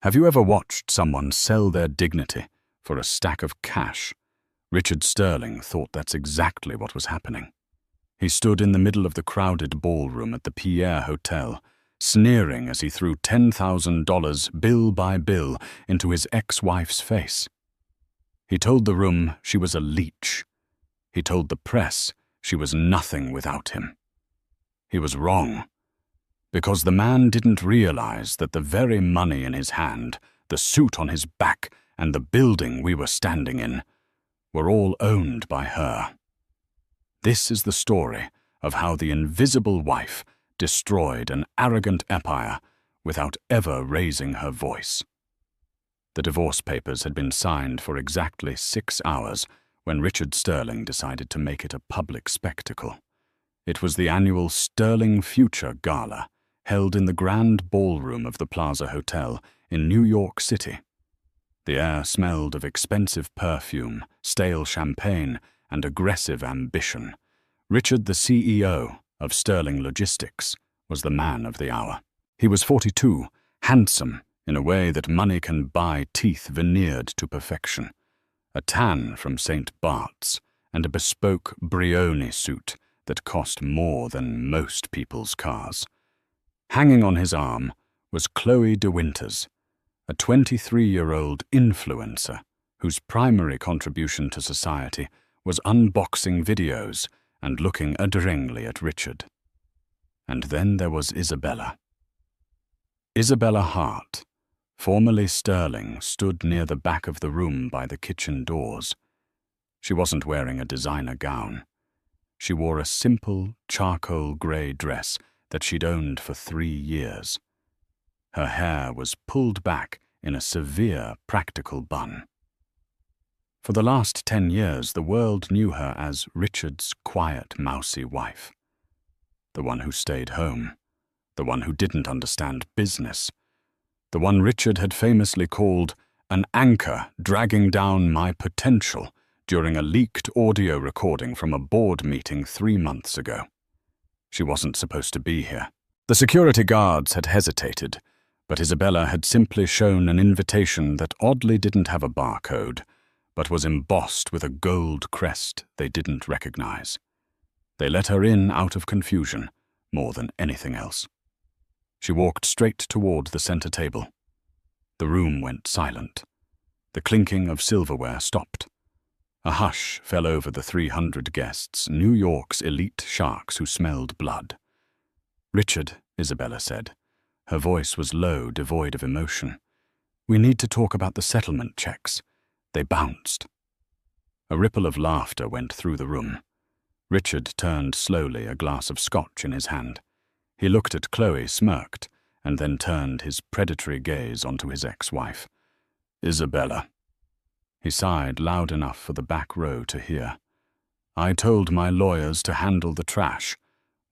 Have you ever watched someone sell their dignity for a stack of cash? Richard Sterling thought that's exactly what was happening. He stood in the middle of the crowded ballroom at the Pierre Hotel, sneering as he threw $10,000 bill by bill into his ex-wife's face. He told the room she was a leech. He told the press she was nothing without him. He was wrong, because the man didn't realize that the very money in his hand, the suit on his back, and the building we were standing in were all owned by her. This is the story of how the invisible wife destroyed an arrogant empire without ever raising her voice. The divorce papers had been signed for exactly 6 hours when Richard Sterling decided to make it a public spectacle. It was the annual Sterling Future Gala, held in the grand ballroom of the Plaza Hotel in New York City. The air smelled of expensive perfume, stale champagne, and aggressive ambition. Richard, the CEO of Sterling Logistics, was the man of the hour. He was 42, handsome in a way that money can buy, teeth veneered to perfection, a tan from St. Bart's, and a bespoke Brioni suit that cost more than most people's cars. Hanging on his arm was Chloe De Winters, a 23-year-old influencer whose primary contribution to society was unboxing videos and looking adoringly at Richard. And then there was Isabella. Isabella Hart, formerly Sterling, stood near the back of the room by the kitchen doors. She wasn't wearing a designer gown. She wore a simple, charcoal grey dress that she'd owned for 3 years. Her hair was pulled back in a severe, practical bun. For the last 10 years, the world knew her as Richard's quiet, mousy wife. The one who stayed home. The one who didn't understand business. The one Richard had famously called an anchor dragging down my potential during a leaked audio recording from a board meeting 3 months ago. She wasn't supposed to be here. The security guards had hesitated, but Isabella had simply shown an invitation that oddly didn't have a barcode, but was embossed with a gold crest they didn't recognize. They let her in out of confusion, more than anything else. She walked straight toward the center table. The room went silent. The clinking of silverware stopped. A hush fell over the 300 guests, New York's elite sharks who smelled blood. "Richard," Isabella said. Her voice was low, devoid of emotion. "We need to talk about the settlement checks. They bounced." A ripple of laughter went through the room. Richard turned slowly, a glass of scotch in his hand. He looked at Chloe, smirked, and then turned his predatory gaze onto his ex-wife. "Isabella." He sighed loud enough for the back row to hear. "I told my lawyers to handle the trash.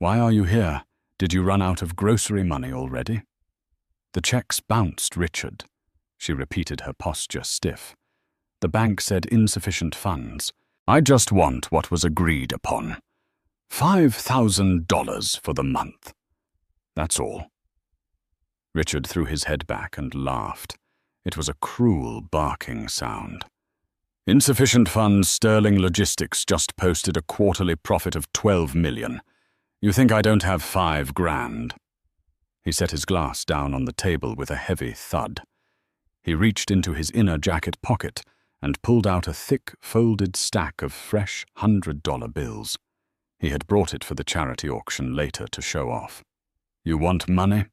Why are you here? Did you run out of grocery money already?" "The checks bounced, Richard." She repeated, her posture stiff. "The bank said insufficient funds. I just want what was agreed upon. $5,000 for the month. That's all." Richard threw his head back and laughed. It was a cruel, barking sound. "Insufficient funds. Sterling Logistics just posted a quarterly profit of $12 million. You think I don't have $5,000? He set his glass down on the table with a heavy thud. He reached into his inner jacket pocket and pulled out a thick, folded stack of fresh $100 bills. He had brought it for the charity auction later to show off. "You want money?"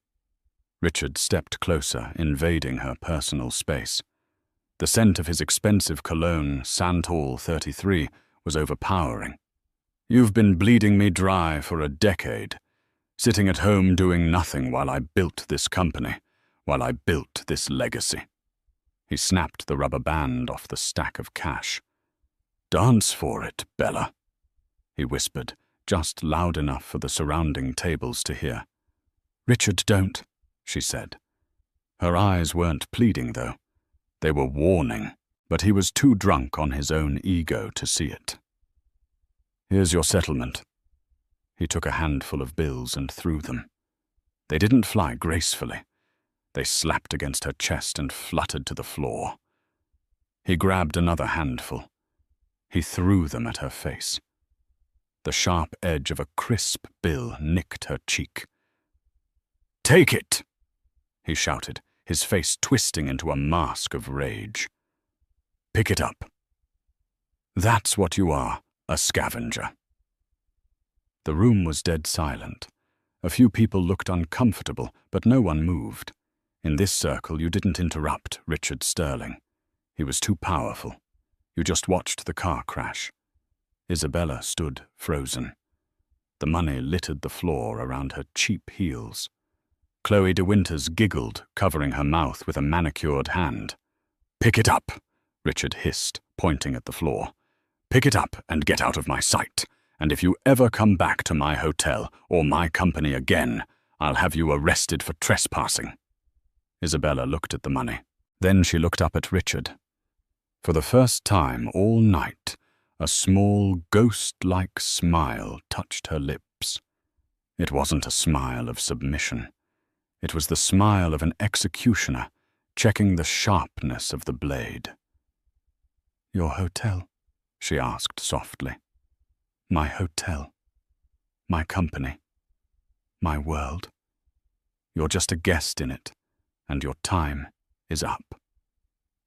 Richard stepped closer, invading her personal space. The scent of his expensive cologne, Santal 33, was overpowering. "You've been bleeding me dry for a decade, sitting at home doing nothing while I built this company, while I built this legacy." He snapped the rubber band off the stack of cash. "Dance for it, Bella," he whispered, just loud enough for the surrounding tables to hear. "Richard, don't," she said. Her eyes weren't pleading, though. They were warning, but he was too drunk on his own ego to see it. "Here's your settlement." He took a handful of bills and threw them. They didn't fly gracefully. They slapped against her chest and fluttered to the floor. He grabbed another handful. He threw them at her face. The sharp edge of a crisp bill nicked her cheek. "Take it!" he shouted, his face twisting into a mask of rage. "Pick it up. That's what you are, a scavenger." The room was dead silent. A few people looked uncomfortable, but no one moved. In this circle, you didn't interrupt Richard Sterling. He was too powerful. You just watched the car crash. Isabella stood frozen. The money littered the floor around her cheap heels. Chloe de Winters giggled, covering her mouth with a manicured hand. "Pick it up," Richard hissed, pointing at the floor. "Pick it up and get out of my sight. And if you ever come back to my hotel or my company again, I'll have you arrested for trespassing." Isabella looked at the money. Then she looked up at Richard. For the first time all night, a small, ghost-like smile touched her lips. It wasn't a smile of submission. It was the smile of an executioner, checking the sharpness of the blade. "Your hotel?" she asked softly. "My hotel. My company. My world. You're just a guest in it, and your time is up."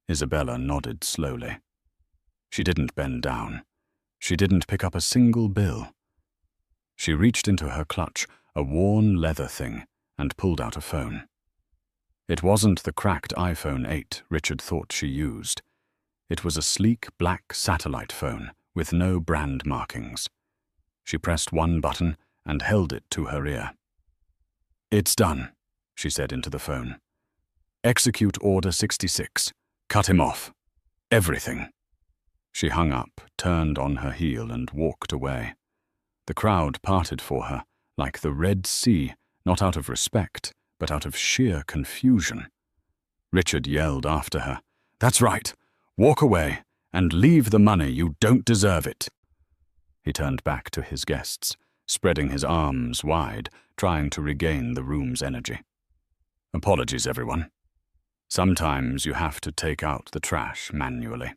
Isabella nodded slowly. She didn't bend down. She didn't pick up a single bill. She reached into her clutch, a worn leather thing, and pulled out a phone. It wasn't the cracked iPhone 8 Richard thought she used. It was a sleek black satellite phone with no brand markings. She pressed one button and held it to her ear. "It's done," she said into the phone. "Execute Order 66. Cut him off. Everything." She hung up, turned on her heel, and walked away. The crowd parted for her, like the Red Sea, not out of respect, but out of sheer confusion. Richard yelled after her, "That's right. Walk away, and leave the money. You don't deserve it." He turned back to his guests, spreading his arms wide, trying to regain the room's energy. "Apologies, everyone. Sometimes you have to take out the trash manually.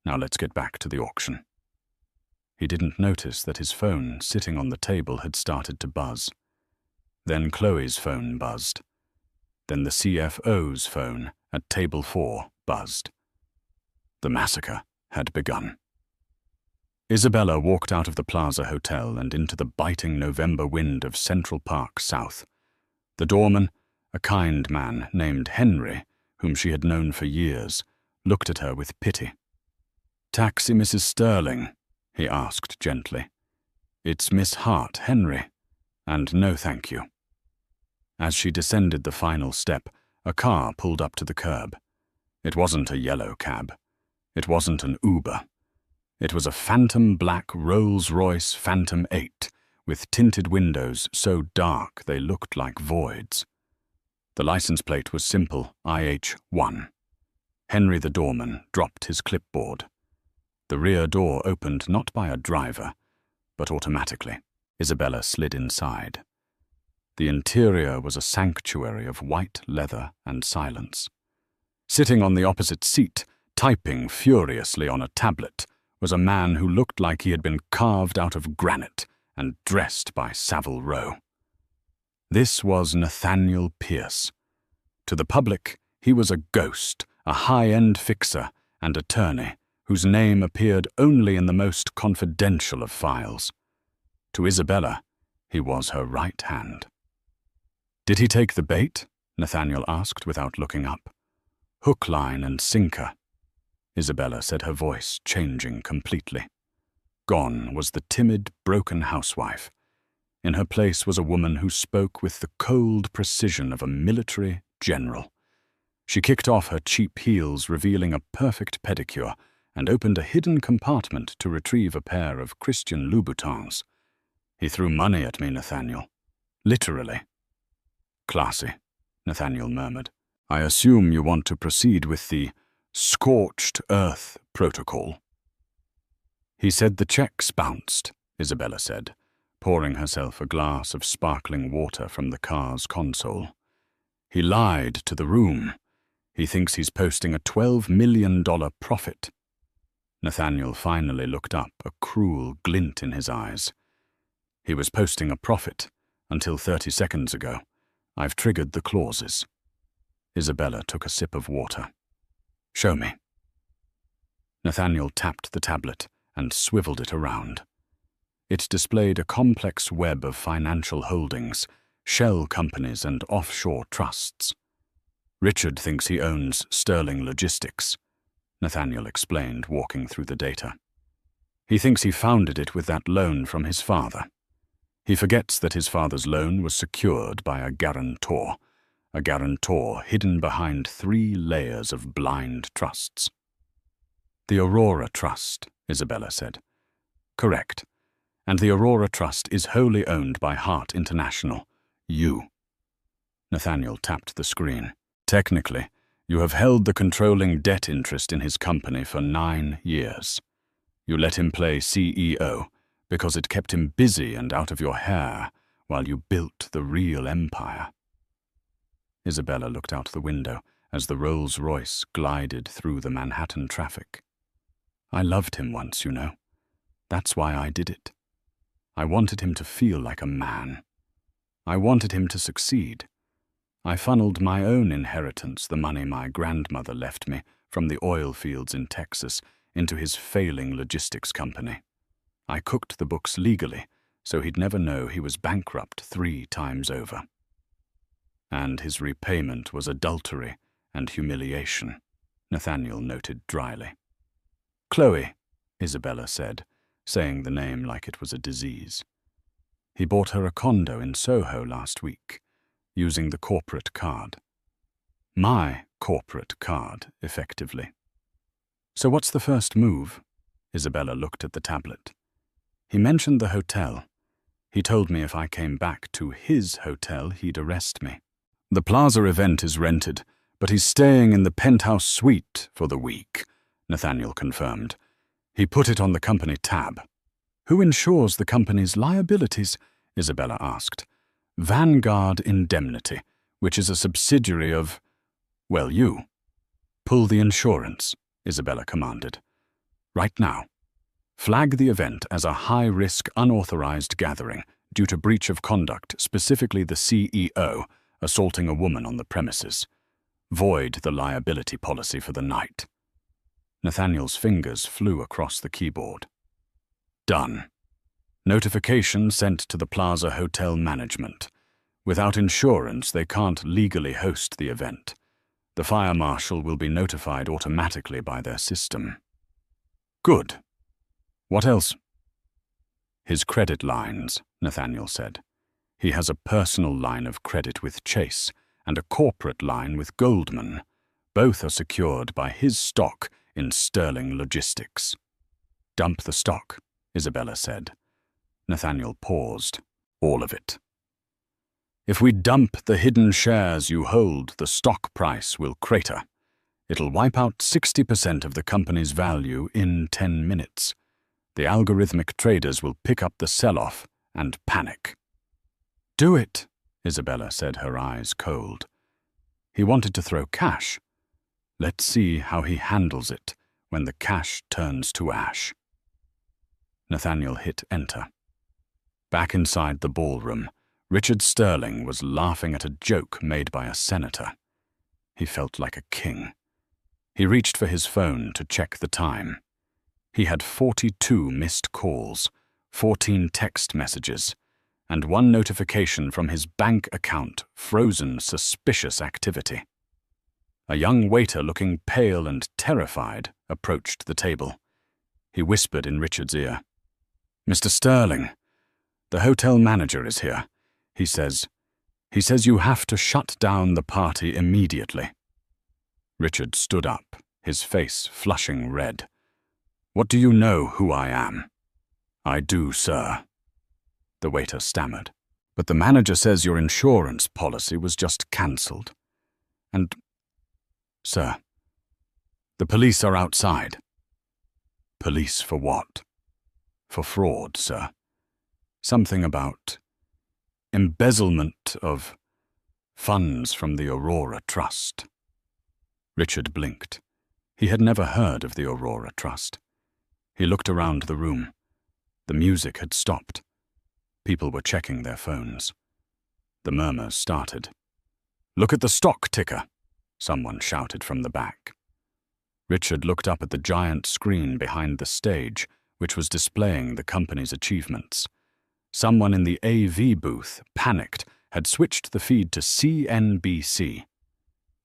Now let's get back to the auction." He didn't notice that his phone sitting on the table had started to buzz. Then Chloe's phone buzzed. Then the CFO's phone at table 4 buzzed. The massacre had begun. Isabella walked out of the Plaza Hotel and into the biting November wind of Central Park South. The doorman, a kind man named Henry, whom she had known for years, looked at her with pity. "Taxi Mrs. Sterling?" he asked gently. "It's Miss Hart, Henry, and no thank you." As she descended the final step, a car pulled up to the curb. It wasn't a yellow cab. It wasn't an Uber. It was a phantom black Rolls-Royce Phantom 8, with tinted windows so dark they looked like voids. The license plate was simple IH1. Henry the doorman dropped his clipboard. The rear door opened not by a driver, but automatically. Isabella slid inside. The interior was a sanctuary of white leather and silence. Sitting on the opposite seat, typing furiously on a tablet, was a man who looked like he had been carved out of granite and dressed by Savile Row. This was Nathaniel Pierce. To the public, he was a ghost, a high-end fixer and attorney whose name appeared only in the most confidential of files. To Isabella, he was her right hand. "Did he take the bait?" Nathaniel asked without looking up. "Hook, line, and sinker," Isabella said, her voice changing completely. Gone was the timid, broken housewife. In her place was a woman who spoke with the cold precision of a military general. She kicked off her cheap heels, revealing a perfect pedicure, and opened a hidden compartment to retrieve a pair of Christian Louboutins. "He threw money at me, Nathaniel. Literally." "Classy," Nathaniel murmured. "I assume you want to proceed with the scorched earth protocol." "He said the checks bounced," Isabella said, pouring herself a glass of sparkling water from the car's console. He lied to the room. He thinks he's posting a $12 million profit. Nathaniel finally looked up, a cruel glint in his eyes. He was posting a profit until 30 seconds ago. I've triggered the clauses. Isabella took a sip of water. Show me. Nathaniel tapped the tablet and swiveled it around. It displayed a complex web of financial holdings, shell companies and offshore trusts. Richard thinks he owns Sterling Logistics, Nathaniel explained, walking through the data. He thinks he founded it with that loan from his father. He forgets that his father's loan was secured by a guarantor hidden behind 3 layers of blind trusts. The Aurora Trust, Isabella said. Correct. And the Aurora Trust is wholly owned by Hart International, you. Nathaniel tapped the screen. Technically, you have held the controlling debt interest in his company for 9 years. You let him play CEO because it kept him busy and out of your hair while you built the real empire. Isabella looked out the window as the Rolls-Royce glided through the Manhattan traffic. I loved him once, you know. That's why I did it. I wanted him to feel like a man. I wanted him to succeed. I funneled my own inheritance, the money my grandmother left me from the oil fields in Texas, into his failing logistics company. I cooked the books legally, so he'd never know he was bankrupt 3 times over. And his repayment was adultery and humiliation, Nathaniel noted dryly. Chloe, Isabella said, saying the name like it was a disease. He bought her a condo in Soho last week, using the corporate card. My corporate card, effectively. So what's the first move? Isabella looked at the tablet. He mentioned the hotel. He told me if I came back to his hotel, he'd arrest me. The Plaza event is rented, but he's staying in the penthouse suite for the week, Nathaniel confirmed. He put it on the company tab. Who insures the company's liabilities? Isabella asked. Vanguard Indemnity, which is a subsidiary of, well, you. Pull the insurance, Isabella commanded. Right now. Flag the event as a high-risk, unauthorized gathering due to breach of conduct, specifically the CEO assaulting a woman on the premises. Void the liability policy for the night. Nathaniel's fingers flew across the keyboard. Done. Notification sent to the Plaza Hotel management. Without insurance, they can't legally host the event. The fire marshal will be notified automatically by their system. Good. What else? His credit lines, Nathaniel said. He has a personal line of credit with Chase and a corporate line with Goldman. Both are secured by his stock in Sterling Logistics. Dump the stock, Isabella said. Nathaniel paused. All of it. If we dump the hidden shares you hold, the stock price will crater. It'll wipe out 60% of the company's value in 10 minutes. The algorithmic traders will pick up the sell-off and panic. Do it, Isabella said, her eyes cold. He wanted to throw cash. Let's see how he handles it when the cash turns to ash. Nathaniel hit enter. Back inside the ballroom, Richard Sterling was laughing at a joke made by a senator. He felt like a king. He reached for his phone to check the time. He had 42 missed calls, 14 text messages, and 1 notification from his bank account, frozen suspicious activity. A young waiter looking pale and terrified approached the table. He whispered in Richard's ear. Mr. Sterling, the hotel manager is here. He says you have to shut down the party immediately. Richard stood up, his face flushing red. What do you know who I am? I do, sir. The waiter stammered. But the manager says your insurance policy was just cancelled. And, sir, the police are outside. Police for what? For fraud, sir. Something about embezzlement of Funds from the Aurora Trust. Richard blinked. He had never heard of the Aurora Trust. He looked around the room. The music had stopped. People were checking their phones. The murmurs started. "Look at the stock ticker," someone shouted from the back. Richard looked up at the giant screen behind the stage, which was displaying the company's achievements. Someone in the AV booth, panicked, had switched the feed to CNBC.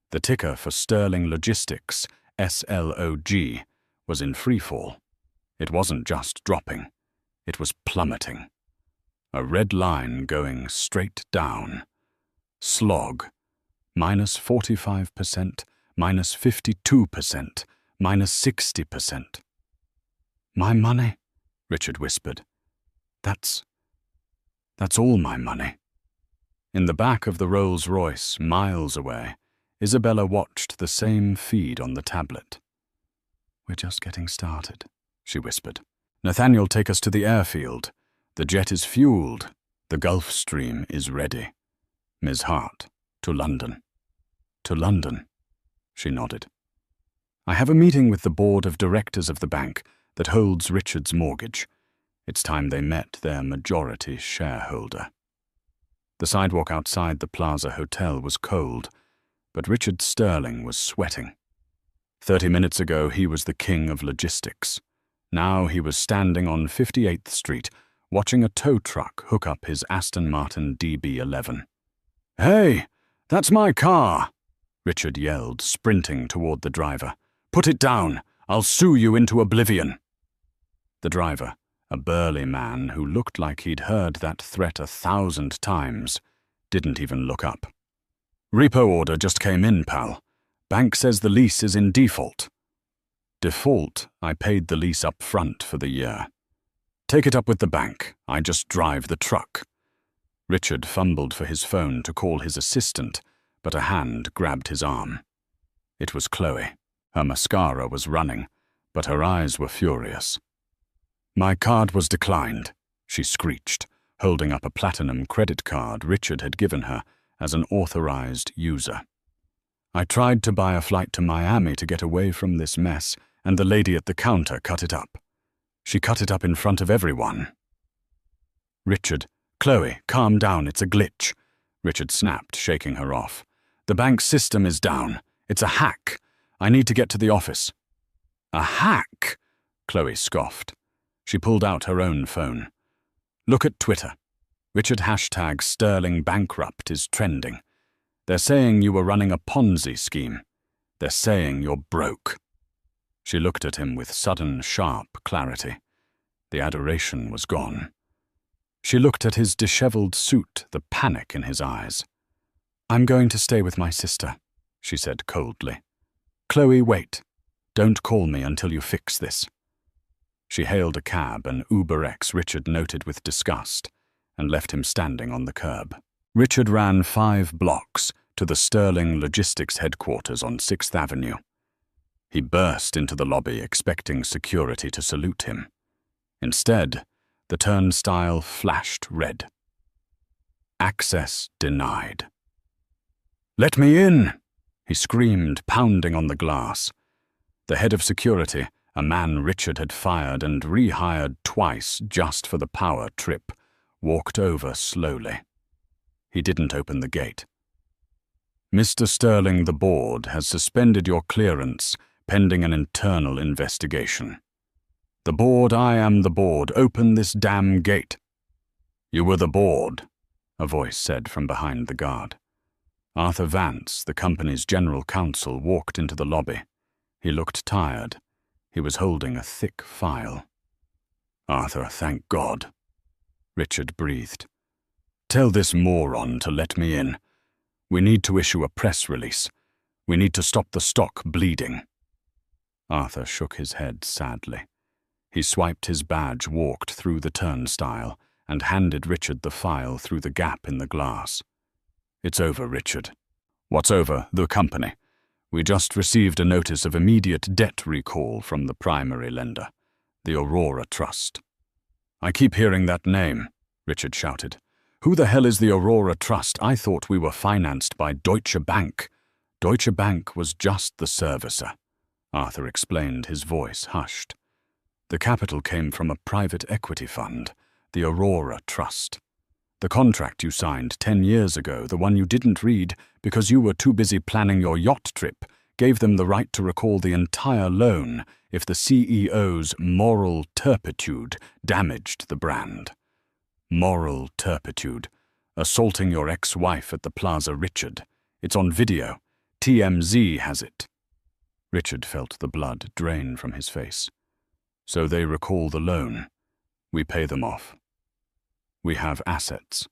The ticker for Sterling Logistics, SLOG, was in freefall. It wasn't just dropping, it was plummeting. A red line going straight down. Slog, -45%, -52%, -60%. "My money?" Richard whispered. That's all my money." In the back of the Rolls-Royce, miles away, Isabella watched the same feed on the tablet. "We're just getting started," she whispered. "Nathaniel, take us to the airfield. The jet is fueled. The Gulf Stream is ready. Ms. Hart, to London." "To London?" She nodded. "I have a meeting with the board of directors of the bank that holds Richard's mortgage. It's time they met their majority shareholder." The sidewalk outside the Plaza Hotel was cold, but Richard Sterling was sweating. 30 minutes ago, he was the king of logistics. Now he was standing on 58th Street, watching a tow truck hook up his Aston Martin DB11. "Hey, that's my car!" Richard yelled, sprinting toward the driver. "Put it down! I'll sue you into oblivion!" The driver, a burly man who looked like he'd heard that threat 1,000 times, didn't even look up. "Repo order just came in, pal. Bank says the lease is in default." "Default? I paid the lease up front for the year." "Take it up with the bank. I just drive the truck." Richard fumbled for his phone to call his assistant, but a hand grabbed his arm. It was Chloe. Her mascara was running, but her eyes were furious. "My card was declined," she screeched, holding up a platinum credit card Richard had given her as an authorized user. "I tried to buy a flight to Miami to get away from this mess, and the lady at the counter cut it up. She cut it up in front of everyone." "Richard, Chloe, calm down, it's a glitch," Richard snapped, shaking her off. "The bank's system is down. It's a hack. I need to get to the office." "A hack?" Chloe scoffed. She pulled out her own phone. "Look at Twitter. Richard #Sterling bankrupt is trending. They're saying you were running a Ponzi scheme. They're saying you're broke." She looked at him with sudden, sharp clarity. The adoration was gone. She looked at his disheveled suit, the panic in his eyes. "I'm going to stay with my sister," she said coldly. "Chloe, wait. Don't call me until you fix this." She hailed a cab, an UberX Richard noted with disgust, and left him standing on the curb. Richard ran 5 blocks to the Sterling Logistics headquarters on 6th Avenue. He burst into the lobby expecting security to salute him. Instead, the turnstile flashed red. Access denied. "Let me in!" he screamed, pounding on the glass. The head of security, a man Richard had fired and rehired twice just for the power trip, walked over slowly. He didn't open the gate. "Mr. Sterling, the board has suspended your clearance pending an internal investigation." "The board, I am the board. Open this damn gate." "You were the board," a voice said from behind the guard. Arthur Vance, the company's general counsel, walked into the lobby. He looked tired. He was holding a thick file. "Arthur, thank God," Richard breathed. "Tell this moron to let me in. We need to issue a press release. We need to stop the stock bleeding." Arthur shook his head sadly. He swiped his badge, walked through the turnstile, and handed Richard the file through the gap in the glass. "It's over, Richard." "What's over? The company. We just received a notice of immediate debt recall from the primary lender, the Aurora Trust." "I keep hearing that name," Richard shouted. Who the hell is the Aurora Trust? I thought we were financed by Deutsche Bank. Deutsche Bank was just the servicer, Arthur explained, his voice hushed. The capital came from a private equity fund, the Aurora Trust. The contract you signed 10 years ago, the one you didn't read because you were too busy planning your yacht trip, gave them the right to recall the entire loan if the CEO's moral turpitude damaged the brand. Moral turpitude. Assaulting your ex-wife at the Plaza Richard. It's on video. TMZ has it. Richard felt the blood drain from his face. So they recall the loan. We pay them off. We have assets.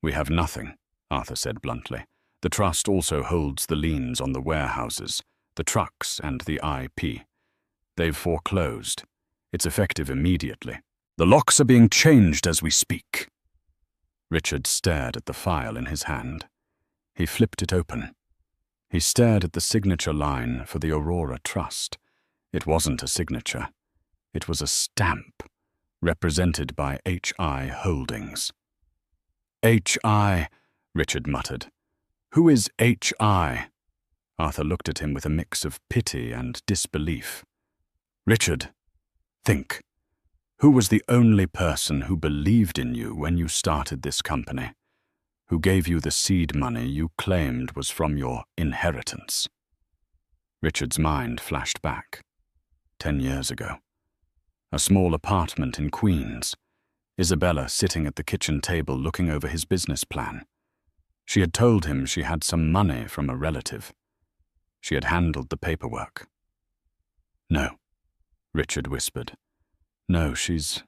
We have nothing, Arthur said bluntly. The trust also holds the liens on the warehouses, the trucks, and the IP. They've foreclosed. It's effective immediately. The locks are being changed as we speak. Richard stared at the file in his hand. He flipped it open. He stared at the signature line for the Aurora Trust. It wasn't a signature. It was a stamp, represented by H.I. Holdings. H.I., Richard muttered. Who is H.I.? Arthur looked at him with a mix of pity and disbelief. Richard, think. Who was the only person who believed in you when you started this company? Who gave you the seed money you claimed was from your inheritance? Richard's mind flashed back. 10 years ago. A small apartment in Queens. Isabella sitting at the kitchen table looking over his business plan. She had told him she had some money from a relative. She had handled the paperwork. No, Richard whispered. No, she's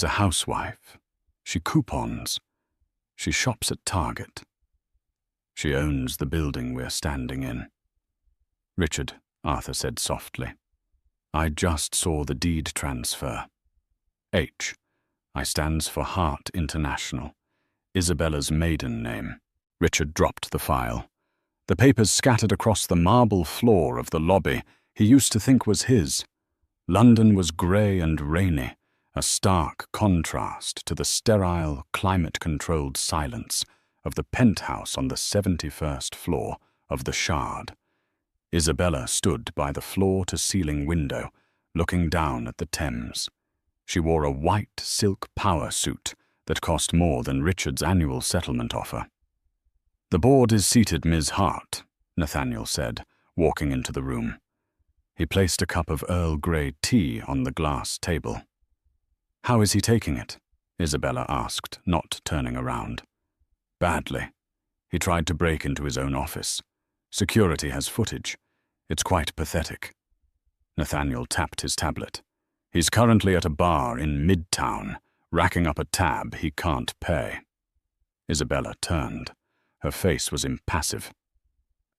a housewife. She coupons. She shops at Target. She owns the building we're standing in. Richard, Arthur said softly. I just saw the deed transfer. H. I stands for Hart International. Isabella's maiden name. Richard dropped the file. The papers scattered across the marble floor of the lobby he used to think was his. London was grey and rainy, a stark contrast to the sterile, climate-controlled silence of the penthouse on the 71st floor of the Shard. Isabella stood by the floor-to-ceiling window, looking down at the Thames. She wore a white silk power suit that cost more than Richard's annual settlement offer. The board is seated, Ms. Hart, Nathaniel said, walking into the room. He placed a cup of Earl Grey tea on the glass table. How is he taking it? Isabella asked, not turning around. Badly. He tried to break into his own office. Security has footage. It's quite pathetic. Nathaniel tapped his tablet. He's currently at a bar in Midtown, racking up a tab he can't pay. Isabella turned. Her face was impassive.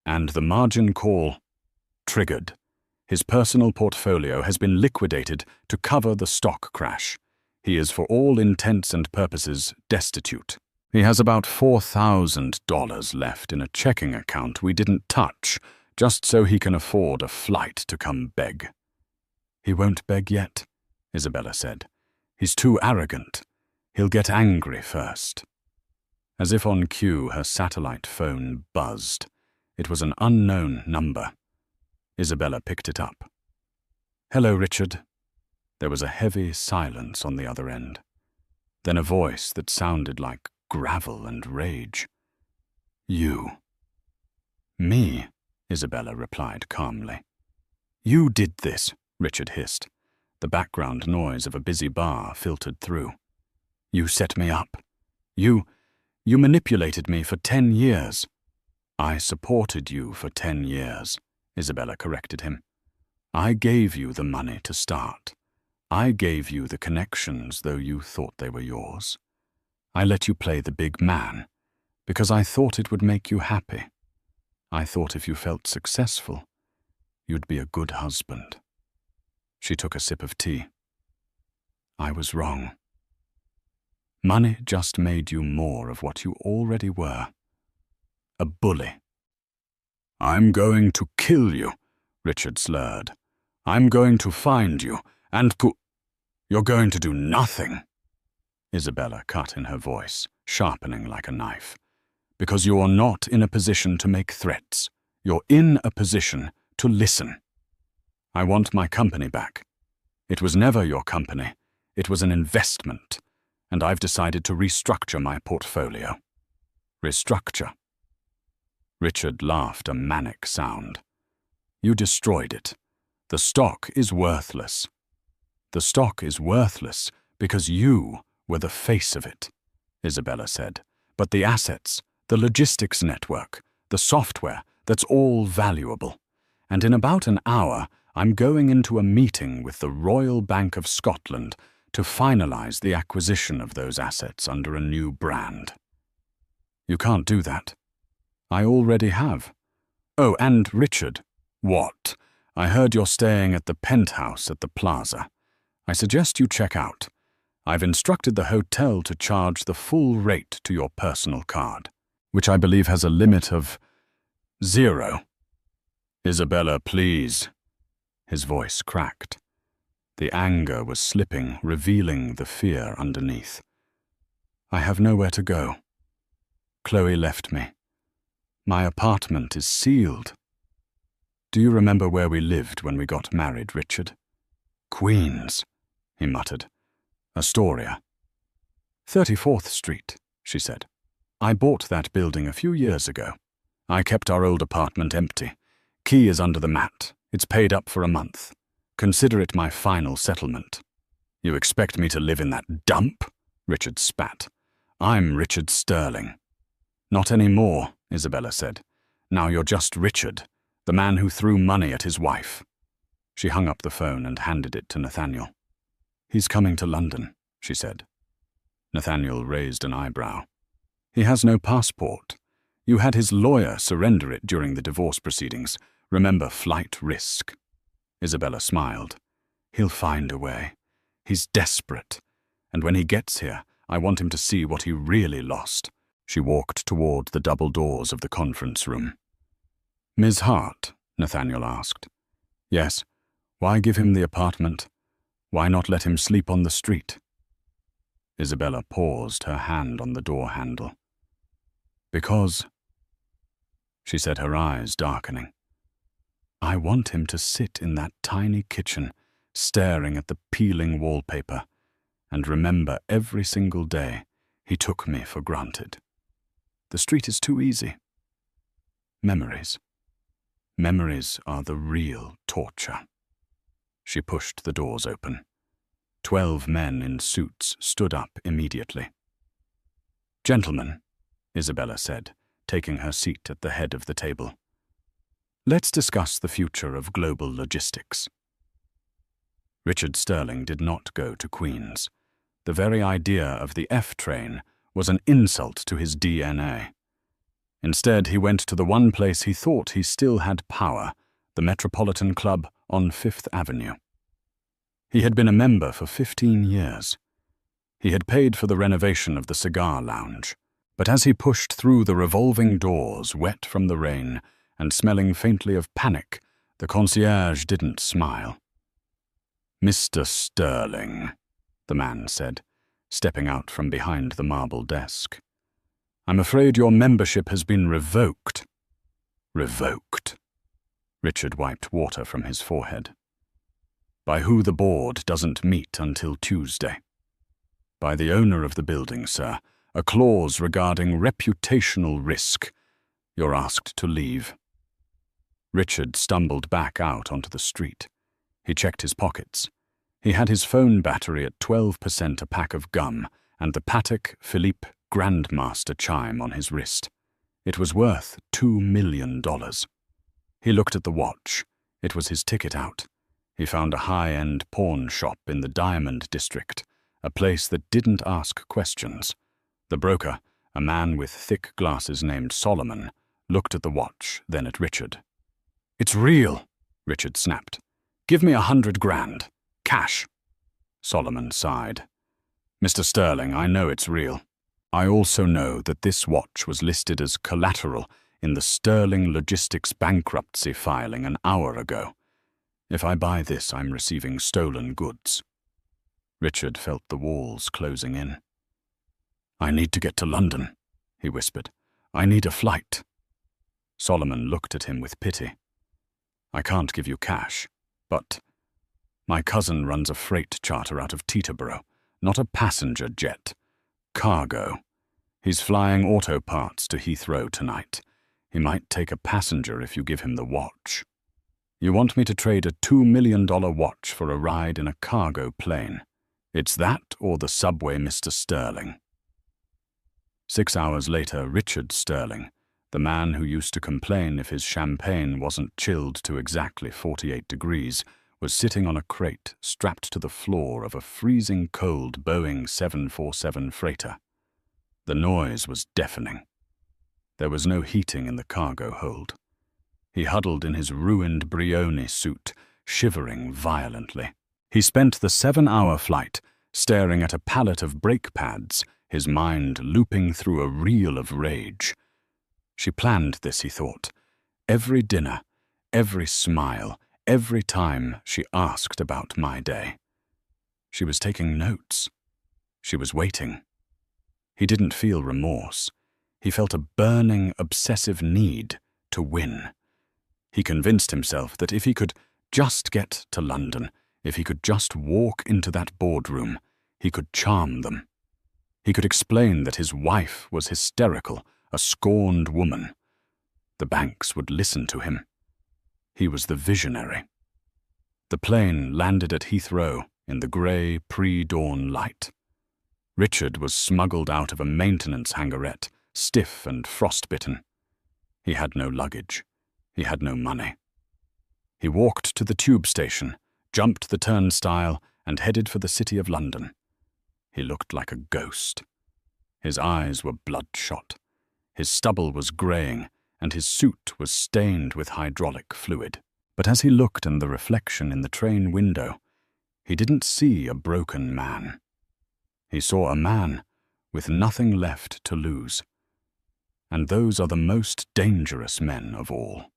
And the margin call triggered. His personal portfolio has been liquidated to cover the stock crash. He is for all intents and purposes destitute. He has about $4,000 left in a checking account we didn't touch, just so he can afford a flight to come beg. He won't beg yet, Isabella said. He's too arrogant. He'll get angry first. As if on cue, her satellite phone buzzed. It was an unknown number. Isabella picked it up. Hello, Richard. There was a heavy silence on the other end. Then a voice that sounded like gravel and rage. You. Me, Isabella replied calmly. You did this, Richard hissed. The background noise of a busy bar filtered through. You set me up. You manipulated me for 10 years. I supported you for 10 years, Isabella corrected him. I gave you the money to start. I gave you the connections, though you thought they were yours. I let you play the big man, because I thought it would make you happy. I thought if you felt successful, you'd be a good husband. She took a sip of tea. I was wrong. Money just made you more of what you already were. A bully. I'm going to kill you, Richard slurred. I'm going to find you, and you're going to do nothing. Isabella cut in her voice, sharpening like a knife. Because you're not in a position to make threats. You're in a position to listen. I want my company back. It was never your company. It was an investment, and I've decided to restructure my portfolio. Restructure. Richard laughed a manic sound. You destroyed it. The stock is worthless. The stock is worthless because you were the face of it, Isabella said. But the assets, the logistics network, the software, that's all valuable. And in about an hour, I'm going into a meeting with the Royal Bank of Scotland to finalize the acquisition of those assets under a new brand. You can't do that. I already have. Oh, and Richard. What? I heard you're staying at the penthouse at the plaza. I suggest you check out. I've instructed the hotel to charge the full rate to your personal card, which I believe has a limit of 0. Isabella, please. His voice cracked. The anger was slipping, revealing the fear underneath. I have nowhere to go. Chloe left me. My apartment is sealed. Do you remember where we lived when we got married, Richard? Queens, he muttered. Astoria. 34th Street, she said. I bought that building a few years ago. I kept our old apartment empty. Key is under the mat. It's paid up for a month. Consider it my final settlement. You expect me to live in that dump? Richard spat. I'm Richard Sterling. Not anymore, Isabella said. Now you're just Richard, the man who threw money at his wife. She hung up the phone and handed it to Nathaniel. He's coming to London, she said. Nathaniel raised an eyebrow. He has no passport. You had his lawyer surrender it during the divorce proceedings. Remember flight risk. Isabella smiled. He'll find a way. He's desperate. And when he gets here, I want him to see what he really lost. She walked toward the double doors of the conference room. Ms. Hart, Nathaniel asked. Yes. Why give him the apartment? Why not let him sleep on the street? Isabella paused, her hand on the door handle. Because, she said, her eyes darkening, I want him to sit in that tiny kitchen, staring at the peeling wallpaper, and remember every single day he took me for granted. The street is too easy. Memories. Memories are the real torture. She pushed the doors open. 12 men in suits stood up immediately. Gentlemen, Isabella said, taking her seat at the head of the table. Let's discuss the future of global logistics. Richard Sterling did not go to Queens. The very idea of the F train was an insult to his DNA. Instead, he went to the one place he thought he still had power, the Metropolitan Club on Fifth Avenue. He had been a member for 15 years. He had paid for the renovation of the cigar lounge, but as he pushed through the revolving doors, wet from the rain, and smelling faintly of panic, the concierge didn't smile. Mr. Sterling, the man said, stepping out from behind the marble desk. I'm afraid your membership has been revoked. Revoked? Richard wiped water from his forehead. By who the board doesn't meet until Tuesday. By the owner of the building, sir. A clause regarding reputational risk. You're asked to leave. Richard stumbled back out onto the street. He checked his pockets. He had his phone battery at 12% a pack of gum and the Patek Philippe Grandmaster chime on his wrist. It was worth $2 million. He looked at the watch. It was his ticket out. He found a high-end pawn shop in the Diamond District, a place that didn't ask questions. The broker, a man with thick glasses named Solomon, looked at the watch, then at Richard. It's real, Richard snapped. Give me 100 grand. Cash. Solomon sighed. Mr. Sterling, I know it's real. I also know that this watch was listed as collateral in the Sterling Logistics bankruptcy filing an hour ago. If I buy this, I'm receiving stolen goods. Richard felt the walls closing in. "I need to get to London," he whispered. "I need a flight." Solomon looked at him with pity. "I can't give you cash, but my cousin runs a freight charter out of Teterboro, not a passenger jet. Cargo. He's flying auto parts to Heathrow tonight. He might take a passenger if you give him the watch." "You want me to trade a $2 million watch for a ride in a cargo plane? It's that or the subway, Mr. Sterling." 6 hours later, Richard Sterling, the man who used to complain if his champagne wasn't chilled to exactly 48 degrees, was sitting on a crate strapped to the floor of a freezing cold Boeing 747 freighter. The noise was deafening. There was no heating in the cargo hold. He huddled in his ruined Brioni suit, shivering violently. He spent the 7-hour flight staring at a pallet of brake pads, his mind looping through a reel of rage. She planned this, he thought. Every dinner, every smile, every time she asked about my day. She was taking notes. She was waiting. He didn't feel remorse. He felt a burning, obsessive need to win. He convinced himself that if he could just get to London, if he could just walk into that boardroom, he could charm them. He could explain that his wife was hysterical, a scorned woman. The banks would listen to him. He was the visionary. The plane landed at Heathrow in the grey, pre-dawn light. Richard was smuggled out of a maintenance hangarette, stiff and frostbitten. He had no luggage. He had no money. He walked to the tube station, jumped the turnstile, and headed for the City of London. He looked like a ghost. His eyes were bloodshot. His stubble was greying, and his suit was stained with hydraulic fluid. But as he looked in the reflection in the train window, he didn't see a broken man. He saw a man with nothing left to lose. And those are the most dangerous men of all.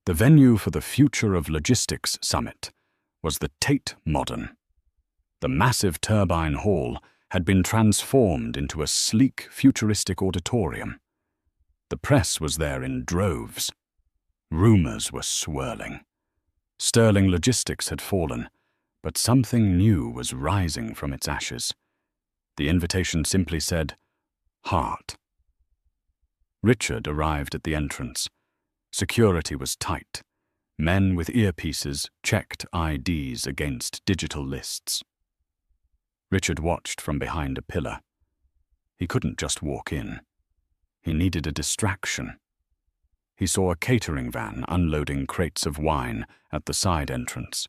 The venue for the Future of Logistics Summit was the Tate Modern. The massive turbine hall had been transformed into a sleek, futuristic auditorium. The press was there in droves. Rumors were swirling. Sterling Logistics had fallen, but something new was rising from its ashes. The invitation simply said, "Heart." Richard arrived at the entrance. Security was tight. Men with earpieces checked IDs against digital lists. Richard watched from behind a pillar. He couldn't just walk in. He needed a distraction. He saw a catering van unloading crates of wine at the side entrance.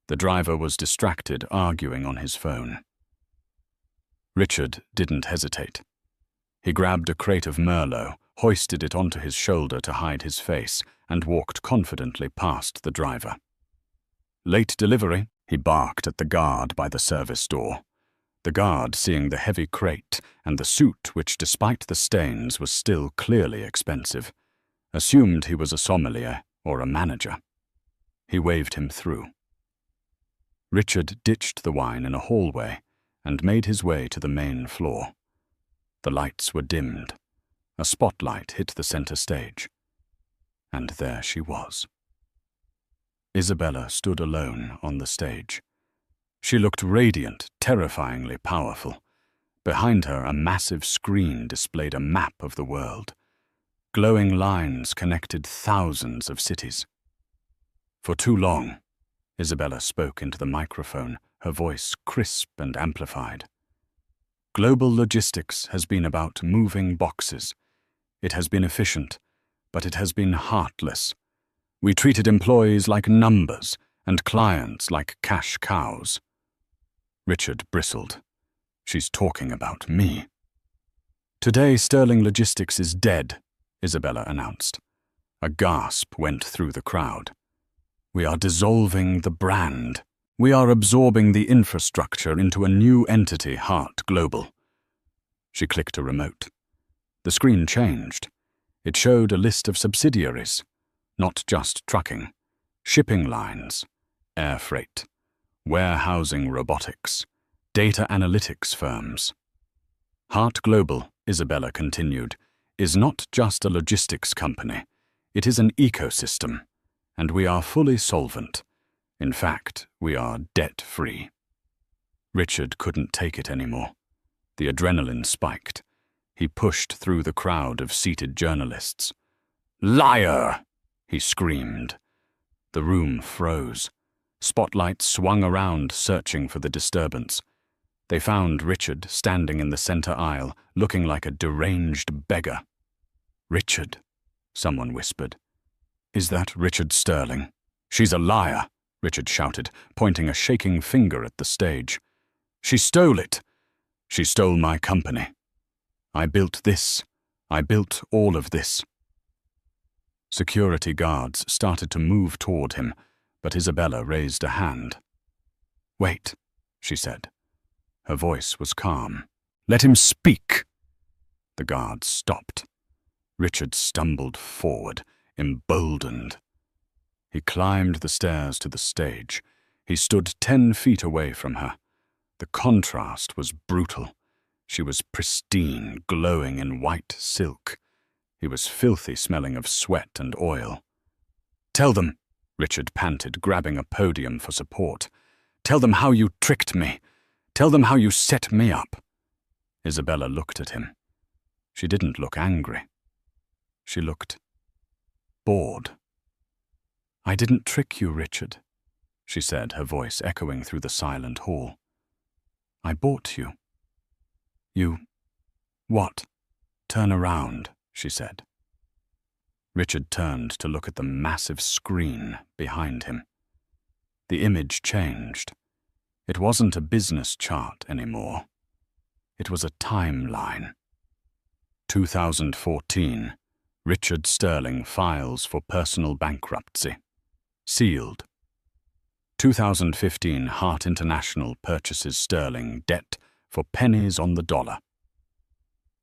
The driver was distracted, arguing on his phone. Richard didn't hesitate. He grabbed a crate of Merlot, hoisted it onto his shoulder to hide his face, and walked confidently past the driver. "Late delivery," he barked at the guard by the service door. The guard, seeing the heavy crate and the suit which, despite the stains, was still clearly expensive, assumed he was a sommelier or a manager. He waved him through. Richard ditched the wine in a hallway and made his way to the main floor. The lights were dimmed. A spotlight hit the center stage. And there she was. Isabella stood alone on the stage. She looked radiant, terrifyingly powerful. Behind her, a massive screen displayed a map of the world. Glowing lines connected thousands of cities. "For too long," Isabella spoke into the microphone, her voice crisp and amplified. "Global logistics has been about moving boxes. It has been efficient, but it has been heartless. We treated employees like numbers and clients like cash cows." Richard bristled. "She's talking about me." "Today, Sterling Logistics is dead," Isabella announced. A gasp went through the crowd. "We are dissolving the brand. We are absorbing the infrastructure into a new entity, Hart Global." She clicked a remote. The screen changed. It showed a list of subsidiaries, not just trucking, shipping lines, air freight, warehousing robotics, data analytics firms. Hart Global, Isabella continued, is not just a logistics company. It is an ecosystem, and we are fully solvent. In fact, we are debt-free. Richard couldn't take it anymore. The adrenaline spiked. He pushed through the crowd of seated journalists. "Liar!" he screamed. The room froze. Spotlights swung around, searching for the disturbance. They found Richard standing in the center aisle, looking like a deranged beggar. "Richard," someone whispered. "Is that Richard Sterling?" "She's a liar," Richard shouted, pointing a shaking finger at the stage. "She stole it. She stole my company. I built this. I built all of this." Security guards started to move toward him, but Isabella raised a hand. "Wait," she said. Her voice was calm. "Let him speak." The guards stopped. Richard stumbled forward, emboldened. He climbed the stairs to the stage. He stood 10 feet away from her. The contrast was brutal. She was pristine, glowing in white silk. He was filthy, smelling of sweat and oil. "Tell them," Richard panted, grabbing a podium for support. "Tell them how you tricked me. Tell them how you set me up." Isabella looked at him. She didn't look angry. She looked bored. "I didn't trick you, Richard," she said, her voice echoing through the silent hall. "I bought you." "You... what?" "Turn around," she said. Richard turned to look at the massive screen behind him. The image changed. It wasn't a business chart anymore. It was a timeline. 2014. Richard Sterling files for personal bankruptcy. Sealed. 2015. Hart International purchases Sterling debt for pennies on the dollar.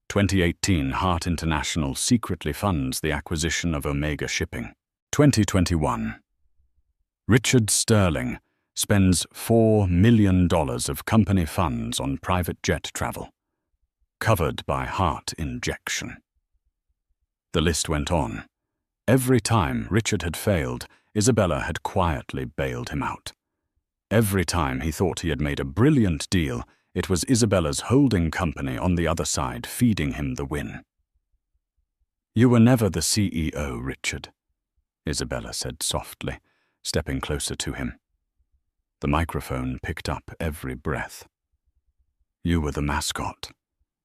2018. Hart International secretly funds the acquisition of Omega Shipping. 2021. Richard Sterling spends $4 million of company funds on private jet travel, covered by heart injection. The list went on. Every time Richard had failed, Isabella had quietly bailed him out. Every time he thought he had made a brilliant deal, it was Isabella's holding company on the other side feeding him the win. "You were never the CEO, Richard," Isabella said softly, stepping closer to him. The microphone picked up every breath. "You were the mascot.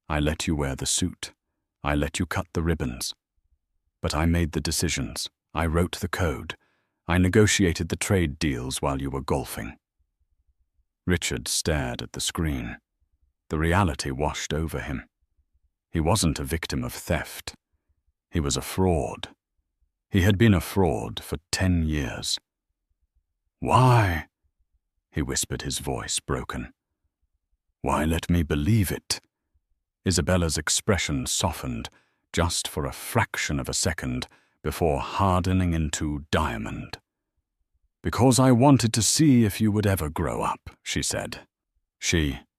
I let you wear the suit. I let you cut the ribbons. But I made the decisions. I wrote the code. I negotiated the trade deals while you were golfing." Richard stared at the screen. The reality washed over him. He wasn't a victim of theft. He was a fraud. He had been a fraud for 10 years. "Why?" he whispered, his voice broken. "Why let me believe it?" Isabella's expression softened just for a fraction of a second before hardening into diamond. "Because I wanted to see if you would ever grow up," she said.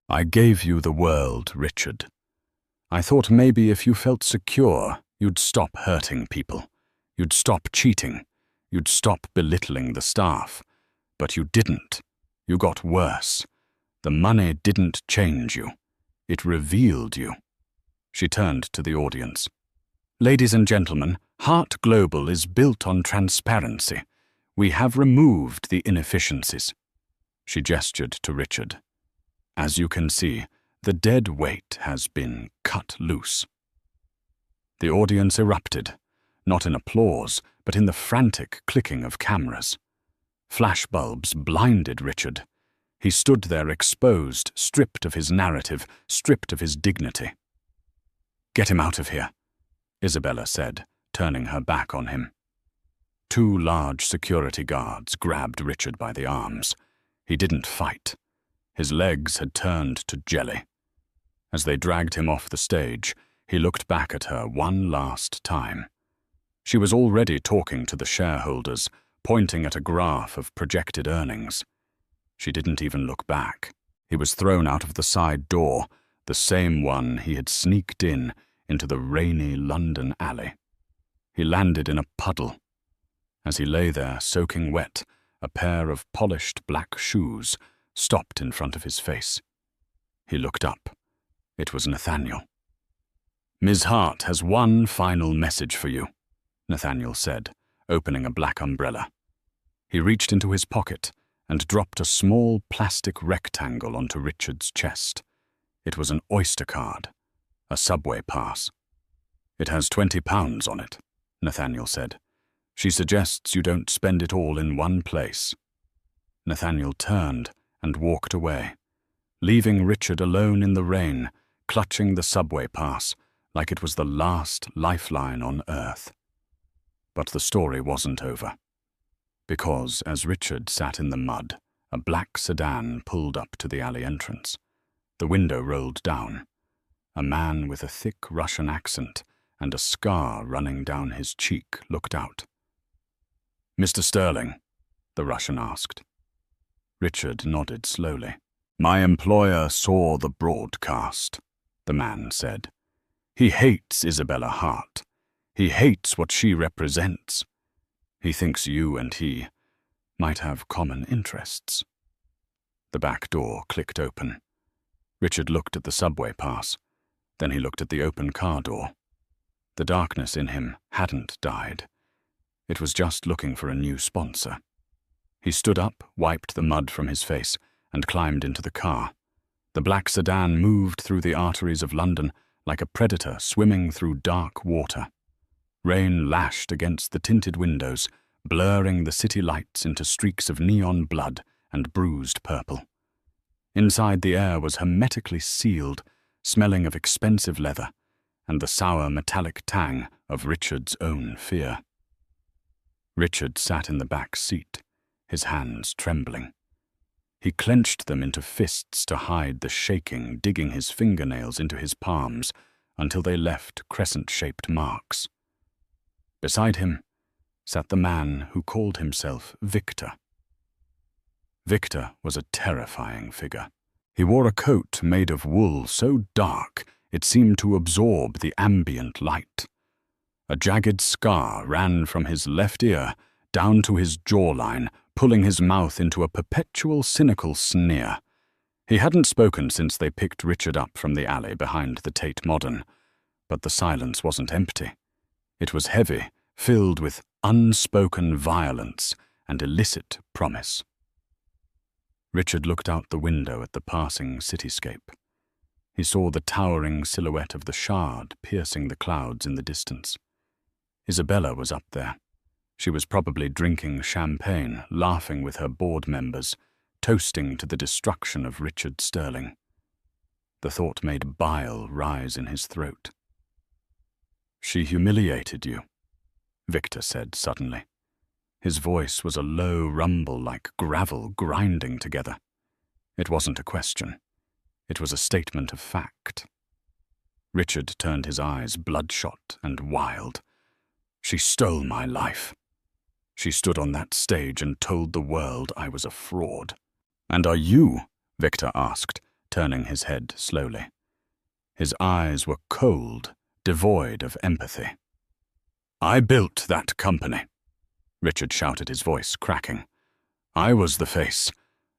I gave you the world, Richard. I thought maybe if you felt secure, you'd stop hurting people. You'd stop cheating. You'd stop belittling the staff. But you didn't. You got worse. The money didn't change you. It revealed you." She turned to the audience. "Ladies and gentlemen, Hart Global is built on transparency. We have removed the inefficiencies." She gestured to Richard. "As you can see, the dead weight has been cut loose." The audience erupted, not in applause, but in the frantic clicking of cameras. Flashbulbs blinded Richard. He stood there exposed, stripped of his narrative, stripped of his dignity. "Get him out of here," Isabella said, turning her back on him. 2 large security guards grabbed Richard by the arms. He didn't fight. His legs had turned to jelly. As they dragged him off the stage, he looked back at her one last time. She was already talking to the shareholders, pointing at a graph of projected earnings. She didn't even look back. He was thrown out of the side door. the same one he had sneaked into the rainy London alley. He landed in a puddle. As he lay there, soaking wet, a pair of polished black shoes stopped in front of his face. He looked up. It was Nathaniel. "Ms. Hart has one final message for you," Nathaniel said, opening a black umbrella. He reached into his pocket and dropped a small plastic rectangle onto Richard's chest. It was an Oyster card, a subway pass. "It has £20 on it," Nathaniel said. "She suggests you don't spend it all in one place." Nathaniel turned and walked away, leaving Richard alone in the rain, clutching the subway pass like it was the last lifeline on earth. But the story wasn't over. Because as Richard sat in the mud, a black sedan pulled up to the alley entrance. The window rolled down. A man with a thick Russian accent and a scar running down his cheek looked out. "Mr. Sterling?" the Russian asked. Richard nodded slowly. "My employer saw the broadcast," the man said. "He hates Isabella Hart. He hates what she represents. He thinks you and he might have common interests." The back door clicked open. Richard looked at the subway pass. Then he looked at the open car door. The darkness in him hadn't died. It was just looking for a new sponsor. He stood up, wiped the mud from his face, and climbed into the car. The black sedan moved through the arteries of London like a predator swimming through dark water. Rain lashed against the tinted windows, blurring the city lights into streaks of neon blood and bruised purple. Inside, the air was hermetically sealed, smelling of expensive leather and the sour metallic tang of Richard's own fear. Richard sat in the back seat, his hands trembling. He clenched them into fists to hide the shaking, digging his fingernails into his palms until they left crescent-shaped marks. Beside him sat the man who called himself Victor. Victor was a terrifying figure. He wore a coat made of wool so dark it seemed to absorb the ambient light. A jagged scar ran from his left ear down to his jawline, pulling his mouth into a perpetual cynical sneer. He hadn't spoken since they picked Richard up from the alley behind the Tate Modern, but the silence wasn't empty. It was heavy, filled with unspoken violence and illicit promise. Richard looked out the window at the passing cityscape. He saw the towering silhouette of the Shard piercing the clouds in the distance. Isabella was up there. She was probably drinking champagne, laughing with her board members, toasting to the destruction of Richard Sterling. The thought made bile rise in his throat. "She humiliated you," Victor said suddenly. His voice was a low rumble like gravel grinding together. It wasn't a question. It was a statement of fact. Richard turned his eyes bloodshot and wild. "She stole my life. She stood on that stage and told the world I was a fraud." "And are you?" Victor asked, turning his head slowly. His eyes were cold, devoid of empathy. "I built that company," Richard shouted, his voice cracking. "I was the face.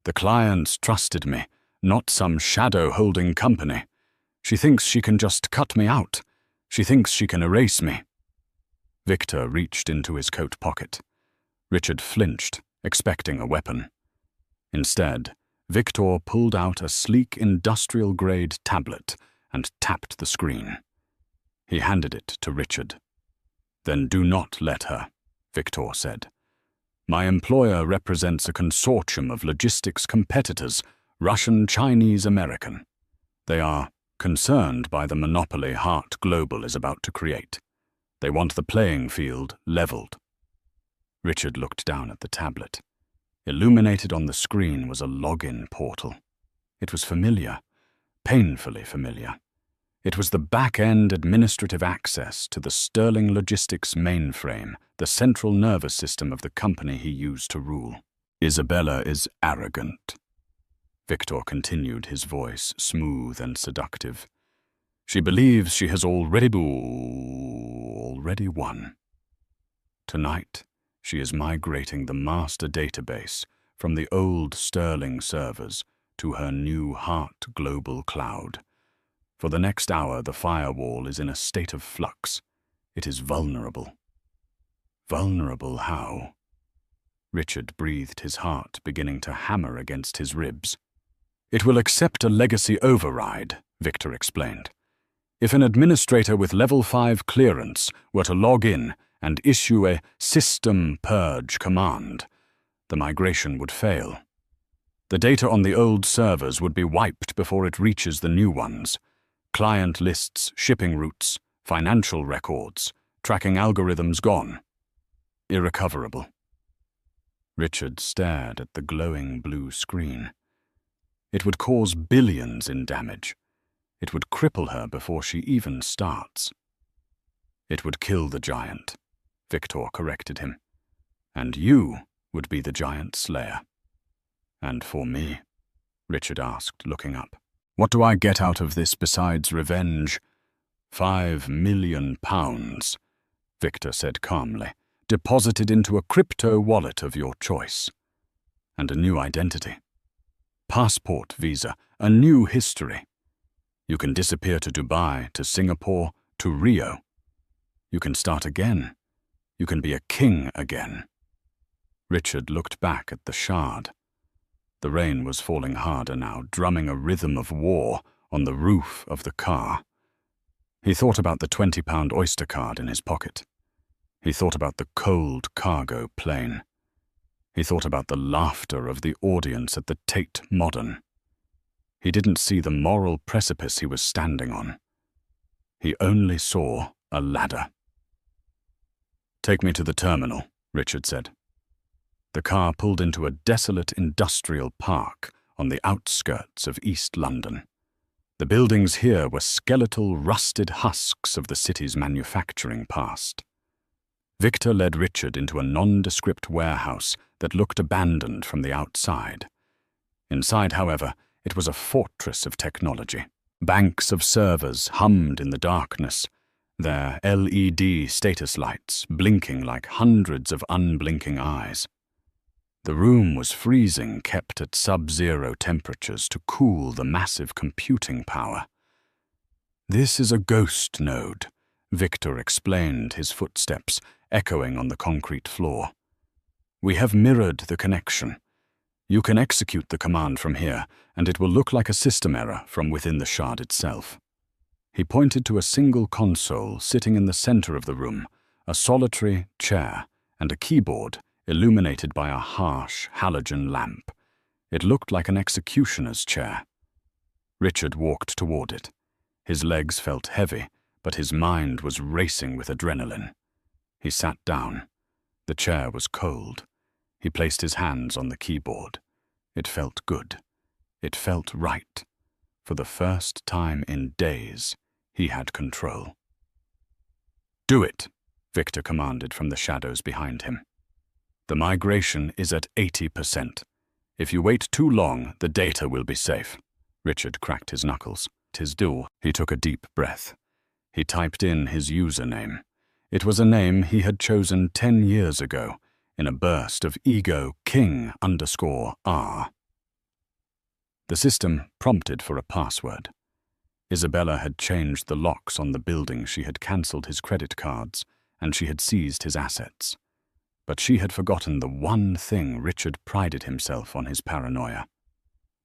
The clients trusted me, not some shadow-holding company. She thinks she can just cut me out. She thinks she can erase me." Victor reached into his coat pocket. Richard flinched, expecting a weapon. Instead, Victor pulled out a sleek industrial-grade tablet and tapped the screen. He handed it to Richard. "Then do not let her," Victor said. "My employer represents a consortium of logistics competitors, Russian, Chinese, American. They are concerned by the monopoly Hart Global is about to create. They want the playing field leveled." Richard looked down at the tablet. Illuminated on the screen was a login portal. It was familiar, painfully familiar. It was the back-end administrative access to the Sterling Logistics mainframe, the central nervous system of the company he used to rule. "Isabella is arrogant." Victor continued, his voice smooth and seductive. She believes she has already won. Tonight, she is migrating the master database from the old Sterling servers to her new Heart global cloud. For the next hour, the firewall is in a state of flux. It is vulnerable. Vulnerable how? Richard breathed, his heart beginning to hammer against his ribs. It will accept a legacy override, Victor explained. If an administrator with level 5 clearance were to log in and issue a system purge command, the migration would fail. The data on the old servers would be wiped before it reaches the new ones. Client lists, shipping routes, financial records, tracking algorithms gone. Irrecoverable. Richard stared at the glowing blue screen. It would cause billions in damage. It would cripple her before she even starts. It would kill the giant, Victor corrected him. And you would be the giant slayer. And for me? Richard asked, looking up. What do I get out of this besides revenge? £5 million, Victor said calmly, deposited into a crypto wallet of your choice. And a new identity. Passport visa, a new history. You can disappear to Dubai, to Singapore, to Rio. You can start again. You can be a king again. Richard looked back at the shard. The rain was falling harder now, drumming a rhythm of war on the roof of the car. He thought about the £20 Oyster card in his pocket. He thought about the cold cargo plane. He thought about the laughter of the audience at the Tate Modern. He didn't see the moral precipice he was standing on. He only saw a ladder. Take me to the terminal, Richard said. The car pulled into a desolate industrial park on the outskirts of East London. The buildings here were skeletal, rusted husks of the city's manufacturing past. Victor led Richard into a nondescript warehouse that looked abandoned from the outside. Inside, however, it was a fortress of technology. Banks of servers hummed in the darkness, their LED status lights blinking like hundreds of unblinking eyes. The room was freezing, kept at sub-zero temperatures to cool the massive computing power. This is a ghost node, Victor explained, his footsteps echoing on the concrete floor. We have mirrored the connection. You can execute the command from here, and it will look like a system error from within the shard itself. He pointed to a single console sitting in the center of the room, a solitary chair, and a keyboard illuminated by a harsh halogen lamp. It looked like an executioner's chair. Richard walked toward it. His legs felt heavy, but his mind was racing with adrenaline. He sat down. The chair was cold. He placed his hands on the keyboard. It felt good. It felt right. For the first time in days, he had control. Do it, Victor commanded from the shadows behind him. The migration is at 80%. If you wait too long, the data will be safe. Richard cracked his knuckles. "'Tis do." He took a deep breath. He typed in his username. It was a name he had chosen 10 years ago, in a burst of ego, King_R. The system prompted for a password. Isabella had changed the locks on the building, she had cancelled his credit cards, and she had seized his assets. But she had forgotten the one thing Richard prided himself on: his paranoia.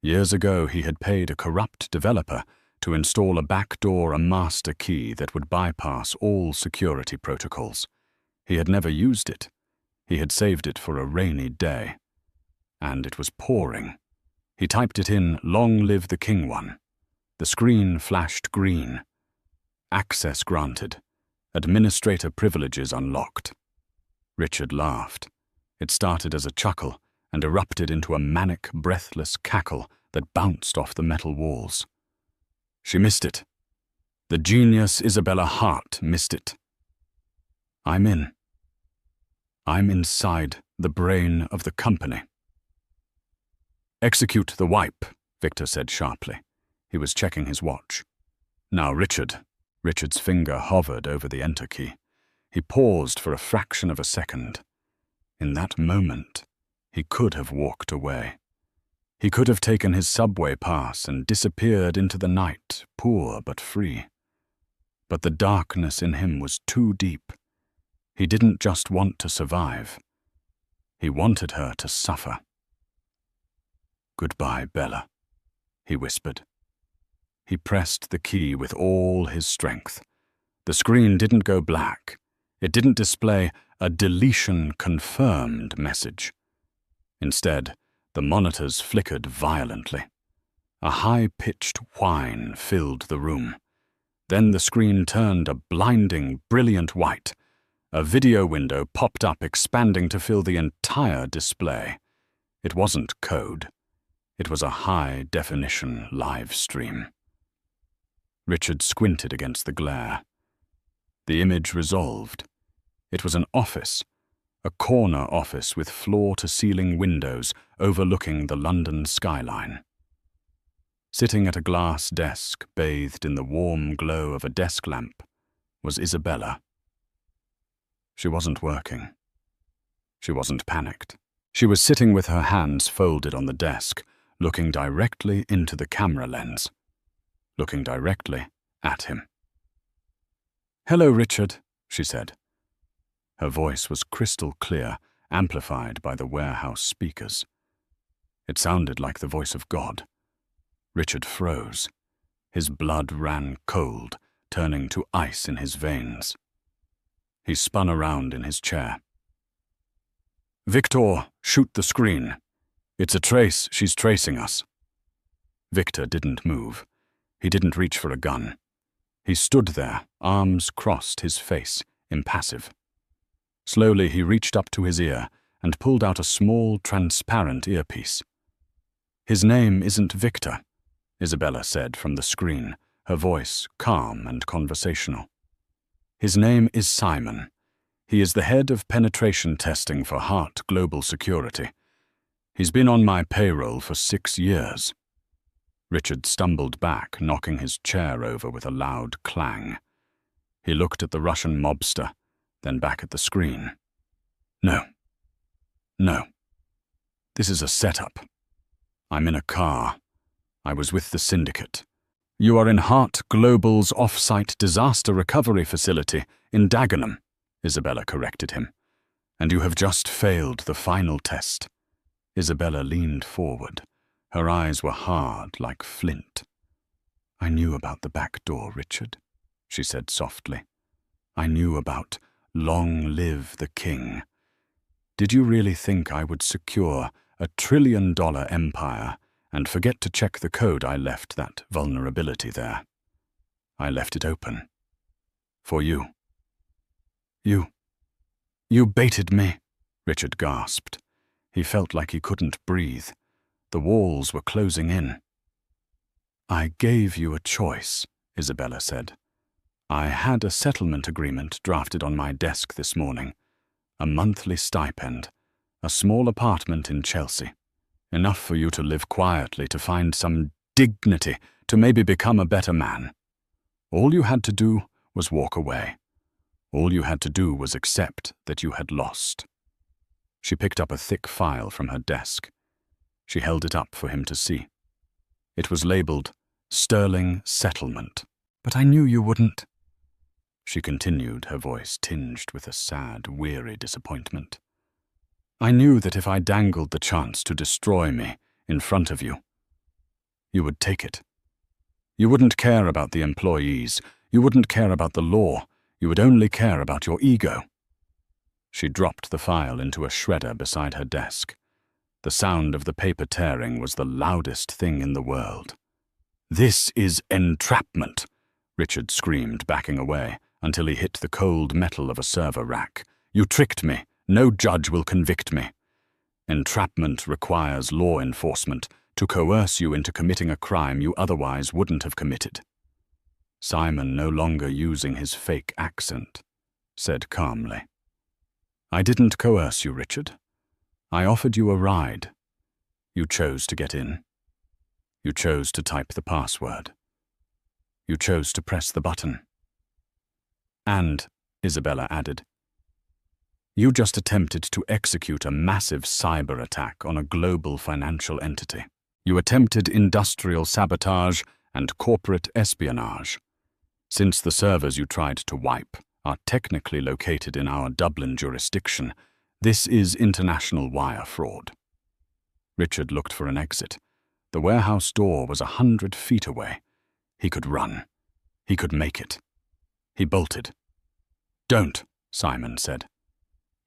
Years ago, he had paid a corrupt developer to install a backdoor, a master key that would bypass all security protocols. He had never used it. He had saved it for a rainy day. And it was pouring. He typed it in, "Long live the King One." The screen flashed green. Access granted. Administrator privileges unlocked. Richard laughed. It started as a chuckle and erupted into a manic, breathless cackle that bounced off the metal walls. She missed it. The genius Isabella Hart missed it. I'm in. I'm inside the brain of the company. Execute the wipe, Victor said sharply. He was checking his watch. Now, Richard. Richard's finger hovered over the enter key. He paused for a fraction of a second. In that moment, he could have walked away. He could have taken his subway pass and disappeared into the night, poor but free. But the darkness in him was too deep. He didn't just want to survive. He wanted her to suffer. "Goodbye, Bella," he whispered. He pressed the key with all his strength. The screen didn't go black. It didn't display a deletion confirmed message. Instead, the monitors flickered violently. A high-pitched whine filled the room. Then the screen turned a blinding, brilliant white. A video window popped up, expanding to fill the entire display. It wasn't code. It was a high-definition live stream. Richard squinted against the glare. The image resolved. It was an office, a corner office with floor-to-ceiling windows overlooking the London skyline. Sitting at a glass desk bathed in the warm glow of a desk lamp was Isabella. She wasn't working. She wasn't panicked. She was sitting with her hands folded on the desk, looking directly into the camera lens, looking directly at him. "Hello, Richard," she said. Her voice was crystal clear, amplified by the warehouse speakers. It sounded like the voice of God. Richard froze. His blood ran cold, turning to ice in his veins. He spun around in his chair. "Victor, shoot the screen. It's a trace. She's tracing us." Victor didn't move. He didn't reach for a gun. He stood there, arms crossed, his face impassive. Slowly he reached up to his ear and pulled out a small, transparent earpiece. "His name isn't Victor," Isabella said from the screen, her voice calm and conversational. "His name is Simon. He is the head of penetration testing for Hart Global Security. He's been on my payroll for 6 years. Richard stumbled back, knocking his chair over with a loud clang. He looked at the Russian mobster, then back at the screen. No. This is a setup. I'm in a car. I was with the syndicate. You are in Hart Global's off-site disaster recovery facility in Dagenham, Isabella corrected him. And you have just failed the final test. Isabella leaned forward. Her eyes were hard like flint. "I knew about the back door, Richard," she said softly. "I knew about long live the king. Did you really think I would secure a $1 trillion empire and forget to check the code? I left that vulnerability there. I left it open. For you. You baited me," Richard gasped. He felt like he couldn't breathe. The walls were closing in. "I gave you a choice," Isabella said. "I had a settlement agreement drafted on my desk this morning. A monthly stipend, a small apartment in Chelsea. Enough for you to live quietly, to find some dignity, to maybe become a better man. All you had to do was walk away. All you had to do was accept that you had lost." She picked up a thick file from her desk. She held it up for him to see. It was labeled Sterling Settlement. "But I knew you wouldn't," she continued, her voice tinged with a sad, weary disappointment. "I knew that if I dangled the chance to destroy me in front of you, you would take it. You wouldn't care about the employees. You wouldn't care about the law. You would only care about your ego." She dropped the file into a shredder beside her desk. The sound of the paper tearing was the loudest thing in the world. "This is entrapment," Richard screamed, backing away, until he hit the cold metal of a server rack. "You tricked me. No judge will convict me. Entrapment requires law enforcement to coerce you into committing a crime you otherwise wouldn't have committed." Simon, no longer using his fake accent, said calmly, "I didn't coerce you, Richard. I offered you a ride. You chose to get in." You chose to type the password. You chose to press the button. And, Isabella added, you just attempted to execute a massive cyber attack on a global financial entity. You attempted industrial sabotage and corporate espionage. Since the servers you tried to wipe are technically located in our Dublin jurisdiction, this is international wire fraud. Richard looked for an exit. The warehouse door was 100 feet away. He could run. He could make it. He bolted. "Don't," Simon said.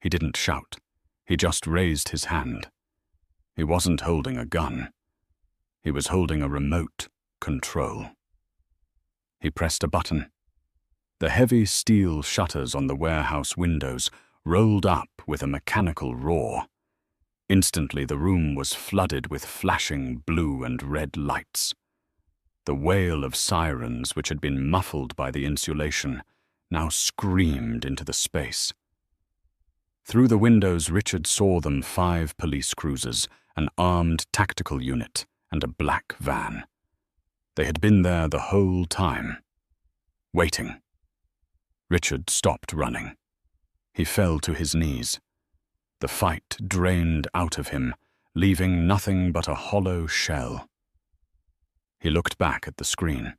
He didn't shout. He just raised his hand. He wasn't holding a gun. He was holding a remote control. He pressed a button. The heavy steel shutters on the warehouse windows rolled up with a mechanical roar. Instantly, the room was flooded with flashing blue and red lights. The wail of sirens, which had been muffled by the insulation, now screamed into the space. Through the windows, Richard saw them 5 police cruisers, an armed tactical unit, and a black van. They had been there the whole time, waiting. Richard stopped running. He fell to his knees. The fight drained out of him, leaving nothing but a hollow shell. He looked back at the screen.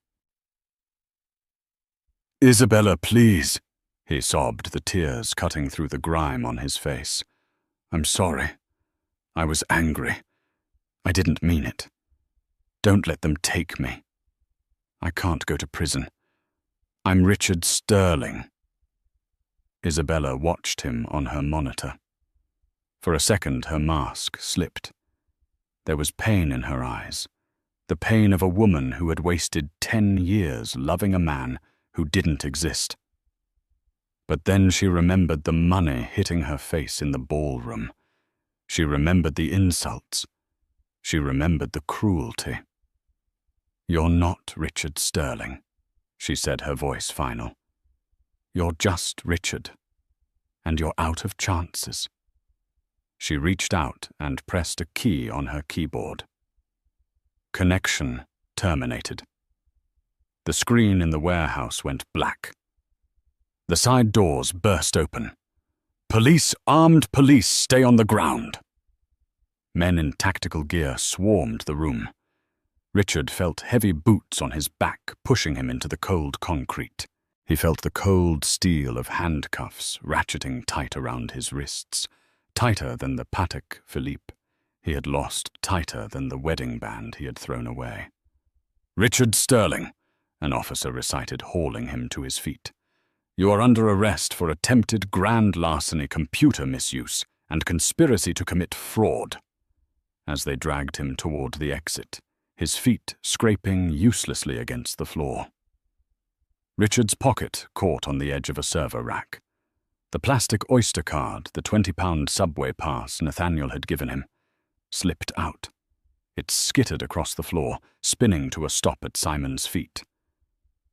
"Isabella, please," he sobbed, the tears cutting through the grime on his face. "I'm sorry. I was angry. I didn't mean it. Don't let them take me. I can't go to prison. I'm Richard Sterling." Isabella watched him on her monitor. For a second, her mask slipped. There was pain in her eyes, the pain of a woman who had wasted 10 years loving a man who didn't exist. But then she remembered the money hitting her face in the ballroom. She remembered the insults. She remembered the cruelty. "You're not Richard Sterling," she said, her voice final. "You're just Richard, and you're out of chances." She reached out and pressed a key on her keyboard. Connection terminated. The screen in the warehouse went black. The side doors burst open. "Police, armed police, stay on the ground." Men in tactical gear swarmed the room. Richard felt heavy boots on his back pushing him into the cold concrete. He felt the cold steel of handcuffs ratcheting tight around his wrists, tighter than the Patek Philippe he had lost, tighter than the wedding band he had thrown away. "Richard Sterling," an officer recited, hauling him to his feet. "You are under arrest for attempted grand larceny, computer misuse, and conspiracy to commit fraud." As they dragged him toward the exit, his feet scraping uselessly against the floor. Richard's pocket caught on the edge of a server rack. The plastic Oyster card, the 20-pound subway pass Nathaniel had given him, slipped out. It skittered across the floor, spinning to a stop at Simon's feet.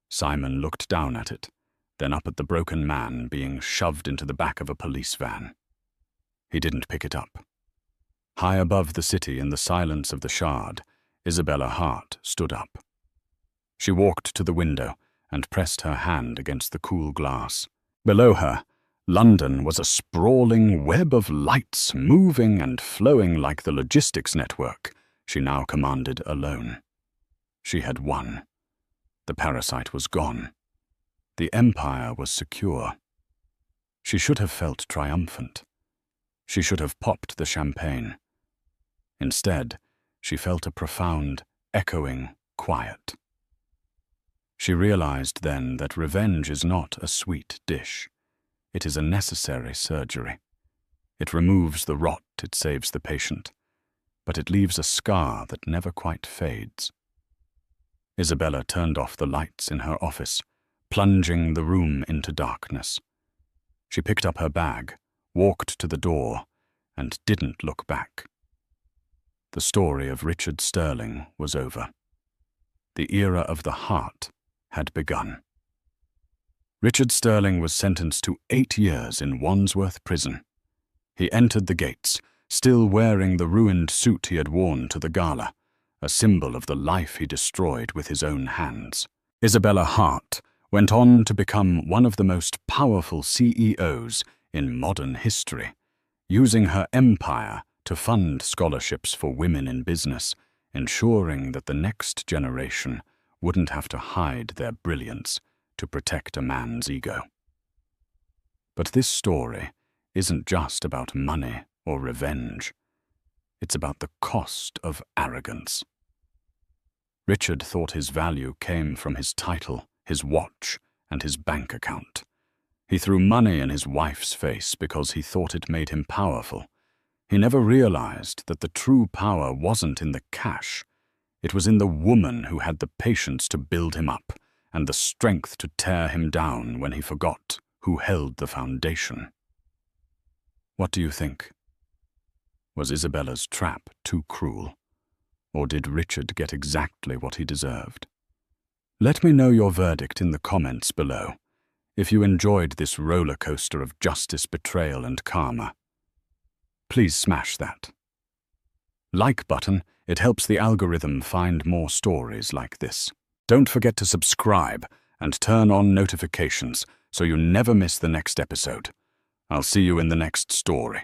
Simon looked down at it, then up at the broken man being shoved into the back of a police van. He didn't pick it up. High above the city in the silence of the Shard, Isabella Hart stood up. She walked to the window and pressed her hand against the cool glass. Below her, London was a sprawling web of lights moving and flowing like the logistics network she now commanded alone. She had won. The parasite was gone. The empire was secure. She should have felt triumphant. She should have popped the champagne. Instead, she felt a profound, echoing quiet. She realized then that revenge is not a sweet dish. It is a necessary surgery. It removes the rot, it saves the patient, but it leaves a scar that never quite fades. Isabella turned off the lights in her office, plunging the room into darkness. She picked up her bag, walked to the door, and didn't look back. The story of Richard Sterling was over. The era of the heart had begun. Richard Sterling was sentenced to 8 years in Wandsworth Prison. He entered the gates, still wearing the ruined suit he had worn to the gala, a symbol of the life he destroyed with his own hands. Isabella Hart went on to become one of the most powerful CEOs in modern history, using her empire to fund scholarships for women in business, ensuring that the next generation wouldn't have to hide their brilliance to protect a man's ego. But this story isn't just about money or revenge. It's about the cost of arrogance. Richard thought his value came from his title, his watch, and his bank account. He threw money in his wife's face because he thought it made him powerful. He never realized that the true power wasn't in the cash. It was in the woman who had the patience to build him up and the strength to tear him down when he forgot who held the foundation. What do you think? Was Isabella's trap too cruel? Or did Richard get exactly what he deserved? Let me know your verdict in the comments below. If you enjoyed this roller coaster of justice, betrayal, and karma, please smash that like button. It helps the algorithm find more stories like this. Don't forget to subscribe and turn on notifications so you never miss the next episode. I'll see you in the next story.